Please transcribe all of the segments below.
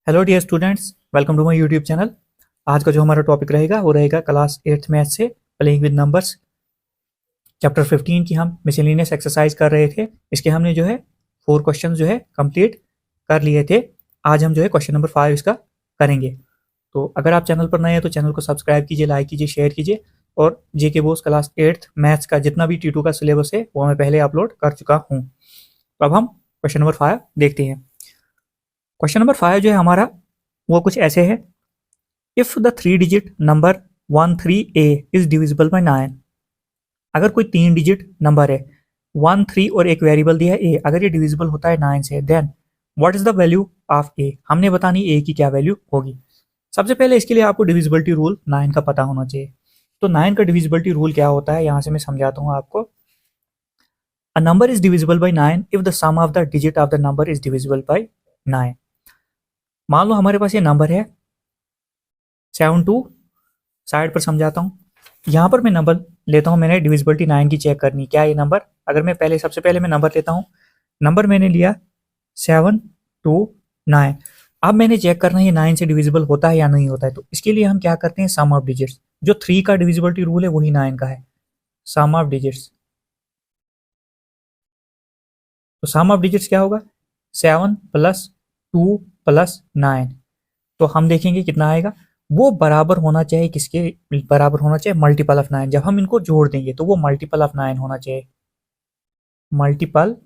Hello dear students, welcome to my YouTube channel. आज का जो हमारा टॉपिक रहेगा वो रहेगा क्लास 8th मैथ से प्लेइंग विद नंबर्स चैप्टर 15 की हम मिसलेनियस एक्सरसाइज कर रहे थे। इसके हमने जो है 4 क्वेश्चन जो है कंप्लीट कर लिए थे। आज हम जो है क्वेश्चन नंबर 5 इसका करेंगे। तो अगर आप चैनल पर नए हैं तो चैनल को सब्सक्राइब कीजिए, लाइक कीजिए, शेयर कीजिए। और जेके बोस क्लास 8th मैथ्स का जितना भी T2 का सिलेबस है वो मैं पहले अपलोड कर चुका हूँ। तो अब हम क्वेश्चन नंबर 5 देखते हैं। क्वेश्चन नंबर 5 जो है हमारा वो कुछ ऐसे है। If the 3 digit number 13a is divisible by 9, अगर कोई 3 डिजिट नंबर है 1 3 और एक वेरिएबल दिया है a, अगर ये डिविजिबल होता है 9 से, then what is the value of a। हमने बतानी a की क्या वैल्यू होगी। सबसे पहले इसके लिए आपको डिविजिबिलिटी रूल 9 का पता होना चाहिए। तो 9 का डिविजिबिलिटी रूल क्या होता है यहां से मैं समझाता हूं आपको। A number is divisible by 9 if the sum of the digit of the number is divisible by 9। मान लो हमारे पास ये नंबर है 7 2, साइड पर समझाता हूँ। यहाँ पर मैं नंबर लेता हूँ, मैंने डिविजिबिलिटी 9 की चेक करनी क्या है ये नंबर। अगर मैं पहले सबसे पहले मैं नंबर लेता हूँ, नंबर मैंने लिया 7 2 9। अब मैंने चेक करना है ये 9 से डिविजिबल होता है या नहीं होता है। तो इसके लिए हम क्या करते हैं, सम ऑफ डिजिट्स। जो 3 का डिविजिबिलिटी रूल है वही 9 का है, सम ऑफ डिजिट्स। तो सम ऑफ डिजिट्स क्या होगा, 7 + 2 + 9। तो हम देखेंगे कितना आएगा। वो बराबर होना चाहिए, किसके बराबर होना चाहिए, मल्टीपल ऑफ 9। जब हम इनको जोड़ देंगे तो वो मल्टीपल ऑफ 9 होना चाहिए, मल्टीपल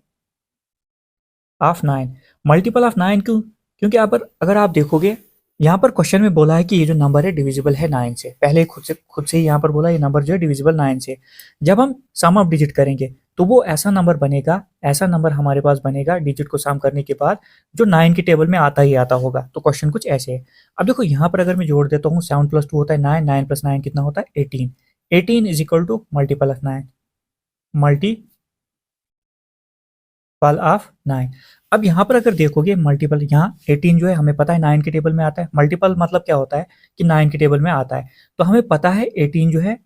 ऑफ 9। मल्टीपल ऑफ 9 क्यों, क्योंकि यहाँ पर अगर आप देखोगे यहाँ पर क्वेश्चन में बोला है कि ये जो नंबर है डिविजिबल है 9 से। पहले खुद से ही यहाँ पर बोला ये नंबर जो है डिविजिबल 9 से। जब हम सम ऑफ डिजिट करेंगे तो वो ऐसा नंबर बनेगा, ऐसा नंबर हमारे पास बनेगा डिजिट को सम करने के बाद जो 9 के टेबल में आता ही आता होगा। तो क्वेश्चन कुछ ऐसे है। अब देखो यहाँ पर अगर मैं जोड़ देता हूँ 7 + 2 होता है 9, 9 + 9 कितना होता है 18। 18 is equal to multiple of 9, multiple of 9। अब यहाँ पर अगर देखोगे मल्टीपल, यहाँ 18 जो है हमें पता है 9 के टेबल में आता है। मल्टीपल मतलब क्या होता है कि 9 के टेबल में आता है। तो हमें पता है 18 जो है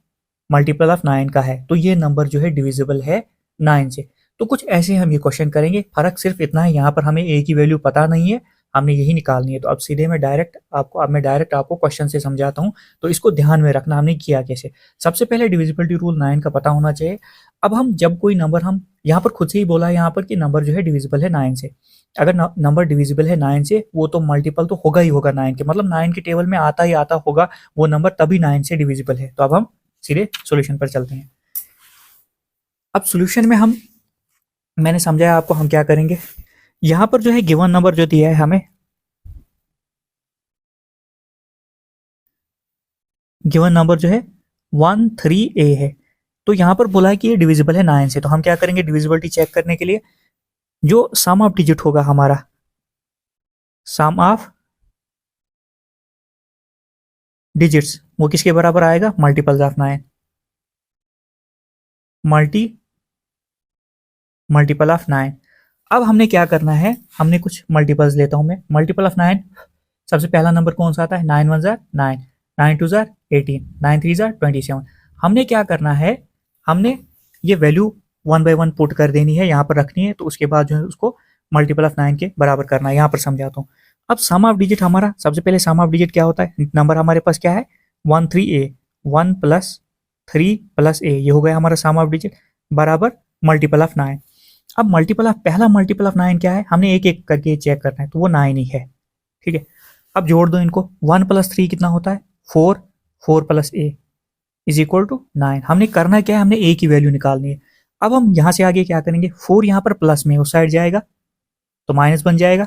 मल्टीपल ऑफ 9 का है, तो ये नंबर जो है डिविजिबल है 9 से। तो कुछ ऐसे हम ये क्वेश्चन करेंगे। फर्क सिर्फ इतना है, यहाँ पर हमें a की वैल्यू पता नहीं है, हमने यही निकालनी है। तो अब सीधे मैं डायरेक्ट आपको क्वेश्चन से समझाता हूँ। तो इसको ध्यान में रखना हमने किया कैसे। सबसे पहले डिविजिबिलिटी रूल 9 का पता होना चाहिए। अब हम जब कोई नंबर, हम यहाँ पर खुद से ही बोला है यहाँ पर कि नंबर जो है डिविजिबल है 9 से। अगर नंबर डिविजिबल है 9 से, वो तो मल्टीपल तो होगा ही होगा 9 के, मतलब 9 के टेबल में आता ही आता होगा वो नंबर, तभी 9 से डिविजिबल है। तो अब हम सीधे सॉल्यूशन पर चलते हैं। अब सॉल्यूशन में मैंने समझाया आपको हम क्या करेंगे। यहां पर जो है गिवन नंबर जो दिया है हमें, गिवन नंबर जो है 13a है। तो यहां पर बोला है कि ये डिविजिबल है 9 से। तो हम क्या करेंगे, डिविजिबिलिटी चेक करने के लिए जो सम ऑफ डिजिट होगा हमारा, सम ऑफ डिजिट्स, वो किसके बराबर आएगा, मल्टीपल्स ऑफ 9, मल्टीपल ऑफ 9। अब हमने क्या करना है, हमने कुछ मल्टीपल्स लेता हूं मैं। मल्टीपल ऑफ 9, सबसे पहला नंबर कौन सा आता है, 9 1 जार 9, 9 2 जार 18, 9 3 जार 27। हमने क्या करना है, हमने ये वैल्यू 1 बाय 1 पुट कर देनी है, यहाँ पर रखनी है। तो उसके बाद जो है उसको मल्टीपल ऑफ 9 के बराबर करना है। यहाँ पर समझाता हूँ। अब सम ऑफ डिजिट हमारा, सबसे पहले सम ऑफ डिजिट क्या होता है, नंबर हमारे पास क्या है 13a, 1 + 3 + a, ये हो गया हमारा सम ऑफ डिजिट बराबर मल्टीपल ऑफ 9। अब पहला मल्टीपल ऑफ 9 क्या है, हमने एक एक करके चेक करना है। तो वो 9 ही है, ठीक है। अब जोड़ दो इनको, 1 + 3 कितना होता है 4, 4 + a इज इक्वल टू 9। हमने करना क्या है, हमने a की वैल्यू निकालनी है। अब हम यहां से आगे क्या करेंगे, 4 यहाँ पर प्लस में उस साइड जाएगा तो माइनस बन जाएगा।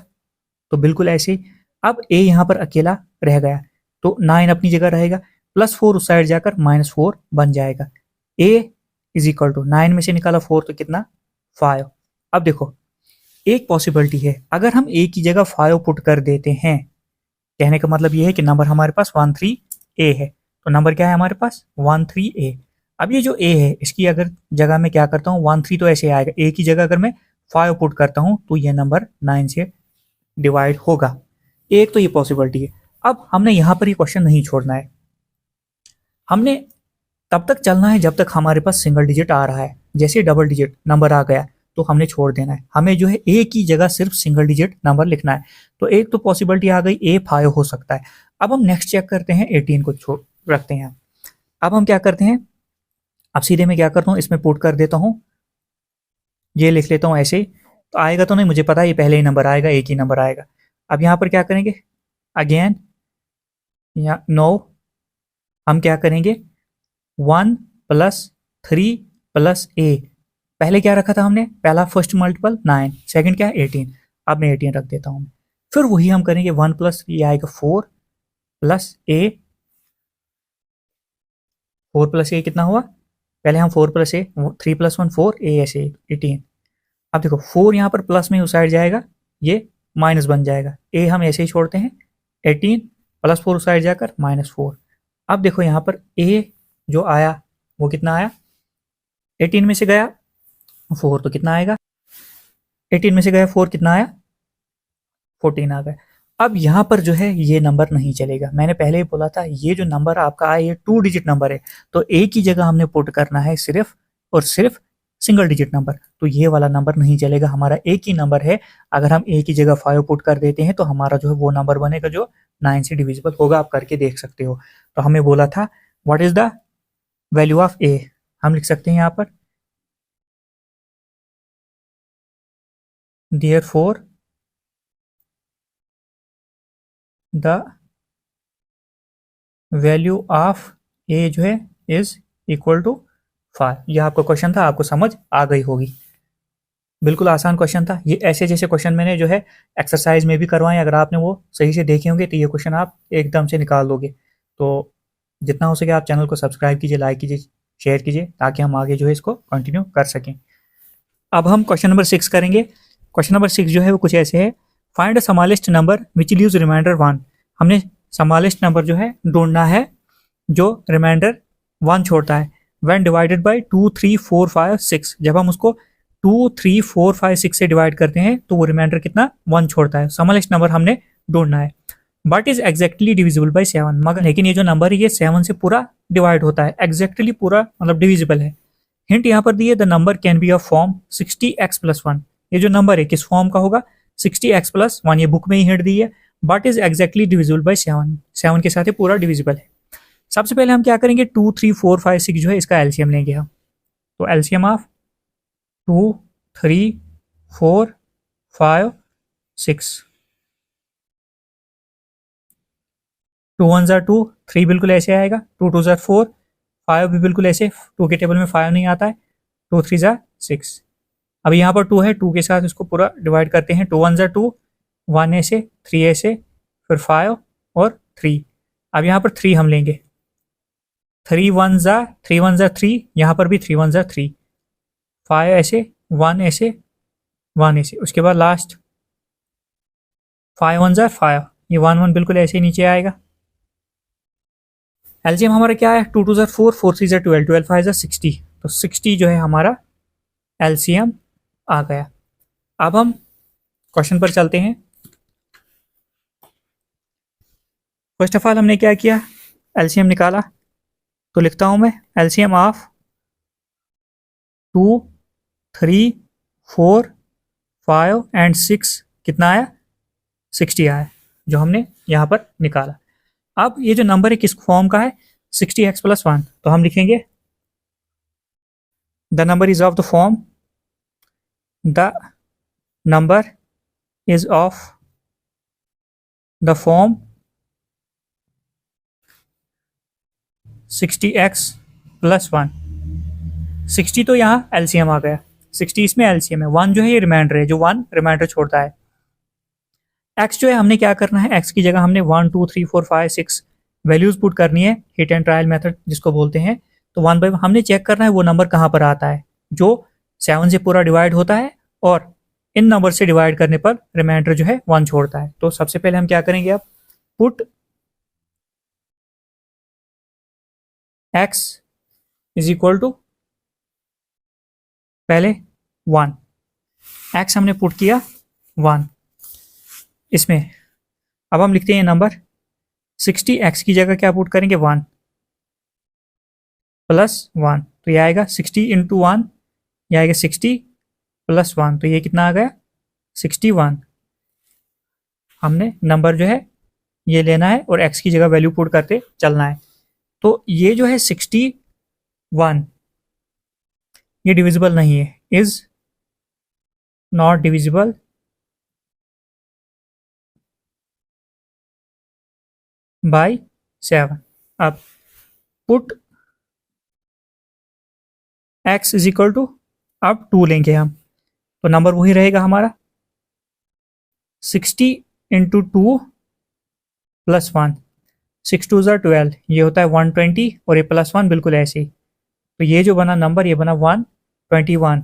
तो बिल्कुल ऐसे ही अब a यहाँ पर अकेला रह गया, तो 9 अपनी जगह रहेगा, +4 उस साइड जाकर -4 बन जाएगा। a इज इक्वल टू 9 में से निकाला 4 तो कितना 5। अब देखो एक पॉसिबिलिटी है, अगर हम a की जगह 5 पुट कर देते हैं, कहने का मतलब ये है कि नंबर हमारे पास 13a है। तो नंबर क्या है हमारे पास 13a। अब ये जो a है इसकी अगर जगह में क्या करता हूँ 13, तो ऐसे आएगा, a की जगह अगर मैं 5 पुट करता हूँ तो ये नंबर 9 से डिवाइड होगा। एक तो ये पॉसिबिलिटी है। अब हमने यहाँ पर ये क्वेश्चन नहीं छोड़ना है, हमने तब तक चलना है जब तक हमारे पास सिंगल डिजिट आ रहा है। जैसे डबल डिजिट नंबर आ गया तो हमने छोड़ देना है। हमें जो है ए की जगह सिर्फ सिंगल डिजिट नंबर लिखना है। तो एक तो पॉसिबिलिटी आ गई ए 5 हो सकता है। अब हम नेक्स्ट चेक करते हैं, 18 को छोड़ रखते हैं। अब हम क्या करते हैं, अब सीधे मैं क्या करता हूँ, इसमें पुट कर देता हूँ, ये लिख लेता हूँ ऐसे। तो आएगा तो नहीं, मुझे पता है ये पहले ही नंबर आएगा, एक ही नंबर आएगा। अब यहाँ पर क्या करेंगे, अगेन या नो, हम क्या करेंगे 1 + 3 + a। पहले क्या रखा था हमने, पहला फर्स्ट मल्टीपल 9, सेकंड क्या है 18। अब मैं 18 रख देता हूँ। फिर वही हम करेंगे 1 + ये आएगा 4 + a। 4 + a कितना हुआ, पहले हम 4 + a, 3 + 1 4, a ऐसे 18। अब देखो 4 यहाँ पर प्लस में उस साइड जाएगा, ये माइनस बन जाएगा। a हम ऐसे ही छोड़ते हैं, 18 + 4 उस साइड जाकर -4। अब देखो यहाँ पर a जो आया वो कितना आया, 18 में से गया 4 तो कितना आएगा, 18 में से गया 4 कितना आया, 14 आ गया। अब यहाँ पर जो है ये नंबर नहीं चलेगा। मैंने पहले ही बोला था ये जो नंबर आपका आया ये 2 डिजिट नंबर है, तो ए की जगह हमने पुट करना है सिर्फ और सिर्फ सिंगल डिजिट नंबर। तो ये वाला नंबर नहीं चलेगा, हमारा एक ही नंबर है। अगर हम ए की जगह 5 पुट कर देते हैं तो हमारा जो है वो नंबर बनेगा जो 9 से डिविजिबल होगा। आप करके देख सकते हो। तो हमें बोला था what is the value of a, हम लिख सकते हैं यहाँ पर therefore the value of a जो है इज इक्वल टू 5। यह आपका क्वेश्चन था, आपको समझ आ गई होगी। बिल्कुल आसान क्वेश्चन था ये। ऐसे जैसे क्वेश्चन मैंने जो है एक्सरसाइज में भी करवाए, अगर आपने वो सही से देखे होंगे तो ये क्वेश्चन आप एकदम से निकाल दोगे। तो जितना हो सके आप चैनल को सब्सक्राइब कीजिए, लाइक कीजिए, शेयर कीजिए, ताकि हम आगे जो है इसको कंटिन्यू कर सकें। अब हम क्वेश्चन नंबर 6 करेंगे। क्वेश्चन नंबर 6 जो है वो कुछ ऐसे है, find a smallest number which leaves reminder 1। हमने स्मॉलेस्ट नंबर जो है ढूंढना है जो रिमाइंडर 1 छोड़ता है। व्हेन डिवाइडेड बाय 2 3 4 5 6, जब हम उसको 2 3 4 5 6 से डिवाइड करते हैं तो वो रिमाइंडर कितना 1 छोड़ता है। स्मॉलेस्ट नंबर हमने ढूंढना है। But is exactly divisible by 7, मगर लेकिन ये जो नंबर है ये 7 से पूरा डिवाइड होता है, एग्जैक्टली पूरा मतलब डिविजिबल है। हिंट यहाँ पर दिए, the number can be of form 60x + 1। ये जो नंबर है किस फॉर्म का होगा, 60x + 1। ये बुक में ही हिंट दी है। But is exactly divisible by 7, 7 के साथ ये पूरा डिविजिबल है। सबसे पहले हम क्या करेंगे, 2 3 4 5 6 जो है इसका एलसीएम लेंगे हम। तो एलसीएम ऑफ 2 3 4 5 6, 2 1 ज़ा 2, 3 बिल्कुल ऐसे आएगा, 2 2 ज़ा 4, 5 भी बिल्कुल ऐसे, 2 के टेबल में 5 नहीं आता है, 2 3 ज़ा 6। अब यहाँ पर 2 है, 2 के साथ इसको पूरा डिवाइड करते हैं। 2 1 ज़ा 2, 1 ऐसे, 3 ऐसे, फिर 5 और 3। अब यहाँ पर 3 हम लेंगे, 3 1 ज़ा 3, यहाँ पर भी 3 1 ज़ा 3, 5 ऐसे, 1 ऐसे, 1 ऐसे, उसके बाद लास्ट 5 1 ज़ा 5, ये 1 1 बिल्कुल ऐसे ही नीचे आएगा। एलसीएम हमारा क्या है, 2 2 ज़ा 4, 4 3 ज़ा 12, 12 5 ज़ा 60। तो 60 जो है हमारा एलसीएम आ गया। अब हम क्वेश्चन पर चलते हैं। फर्स्ट ऑफ ऑल हमने क्या किया, एलसीएम निकाला। तो लिखता हूं मैं एलसीएम ऑफ 2 3 4 5 एंड 6 कितना आया, 60 आया, जो हमने यहां पर निकाला। अब ये जो नंबर है किस फॉर्म का है, 60x + 1। तो हम लिखेंगे the number is of the form, the number is of the form 60x + 1। 60 तो यहाँ एलसीएम आ गया, 60 इसमें एलसीएम है, 1 जो है ये रिमाइंडर है, जो 1 रिमाइंडर छोड़ता है। x जो है हमने क्या करना है, x की जगह हमने 1 2 3 4 5 6 वैल्यूज पुट करनी है, हिट एंड ट्रायल मेथड जिसको बोलते हैं। तो 1 बाय हमने चेक करना है वो नंबर कहाँ पर आता है जो 7 से पूरा डिवाइड होता है और इन नंबर से डिवाइड करने पर रिमाइंडर जो है 1 छोड़ता है। तो सबसे पहले हम क्या करेंगे, अब put x is equal to पहले 1, x हमने पुट किया 1 इसमें। अब हम लिखते हैं नंबर 60, x की जगह क्या पुट करेंगे 1 + 1, तो ये आएगा 60 × 1, ये आएगा 60 +1, तो ये कितना आ गया 61। हमने नंबर जो है ये लेना है और x की जगह वैल्यू पुट करते चलना है। तो ये जो है 61 ये डिविजिबल नहीं है, इज नॉट डिविजिबल बाय 7। अब put x is equal to, अब 2 लेंगे हम, तो नंबर वही रहेगा हमारा 60 इंटू 2 प्लस 1, 6 2 ज़ार 12, ये होता है 120 और ये +1 बिल्कुल ऐसे ही। तो ये जो बना नंबर ये बना 121,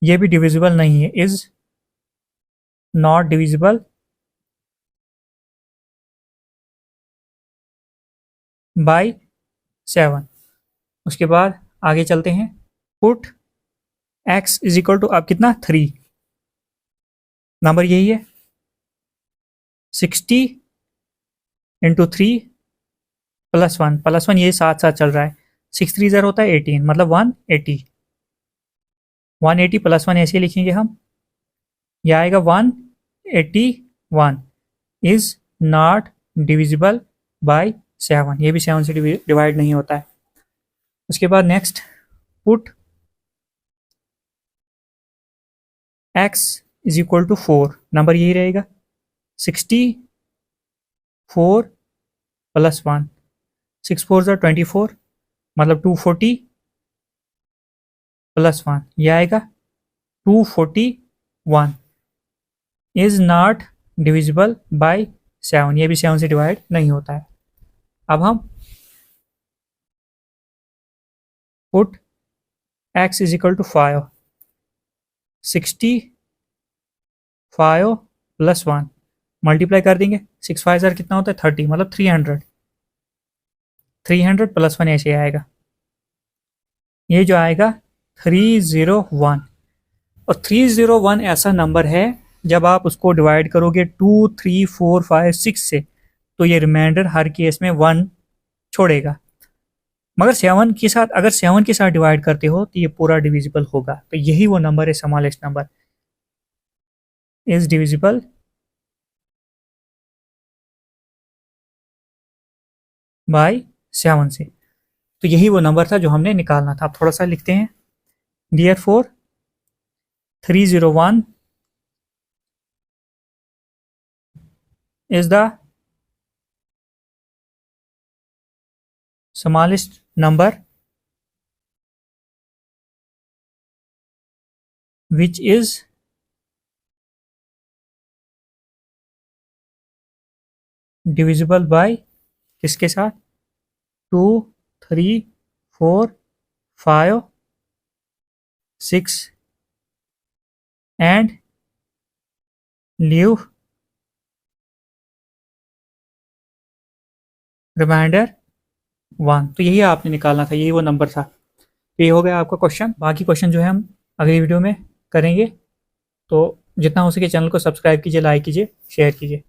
ये भी डिविजिबल नहीं है, इज नॉट डिविजिबल बाय 7। उसके बाद आगे चलते हैं, put x is equal to, अब कितना 3, नंबर यही है 60 इंटू 3 +1 ये साथ साथ चल रहा है, 6 3 ज़ार होता है 18, मतलब 180, 180 +1 ऐसे लिखेंगे हम, यह आएगा 181, इज नॉट डिविजिबल बाय 7, ये भी 7 से डिवाइड नहीं होता है। उसके बाद next, put x is equal to 4, number यही रहेगा 64 +1, 6 4 ज़ार 24, मतलब 240 +1, यह आएगा 241, इज नॉट डिविजिबल बाय 7, ये भी 7 से डिवाइड नहीं होता है। अब हम put x is equal to 5, 65 +1 multiply कर देंगे, 6 5 ज़ार कितना होता है 30, मतलब 300 +1 ऐसे आएगा, ये जो आएगा 301। और 301 ऐसा नंबर है जब आप उसको डिवाइड करोगे 2 3 4 5 6 से, तो ये रिमाइंडर हर केस में 1 छोड़ेगा, मगर 7 के साथ, अगर 7 के साथ डिवाइड करते हो तो ये पूरा डिविजिबल होगा। तो यही वो नंबर है, smallest number is divisible by 7 से। तो यही वो नंबर था जो हमने निकालना था। अब थोड़ा सा लिखते हैं, Therefore 301 is the smallest number which is divisible by किसके साथ, 2 3 4 5 6 and leave रिमाइंडर 1। तो यही आपने निकालना था, यही वो नंबर था। तो ये हो गया आपका क्वेश्चन। बाकी क्वेश्चन जो है हम अगली वीडियो में करेंगे। तो जितना हो सके चैनल को सब्सक्राइब कीजिए, लाइक कीजिए, शेयर कीजिए।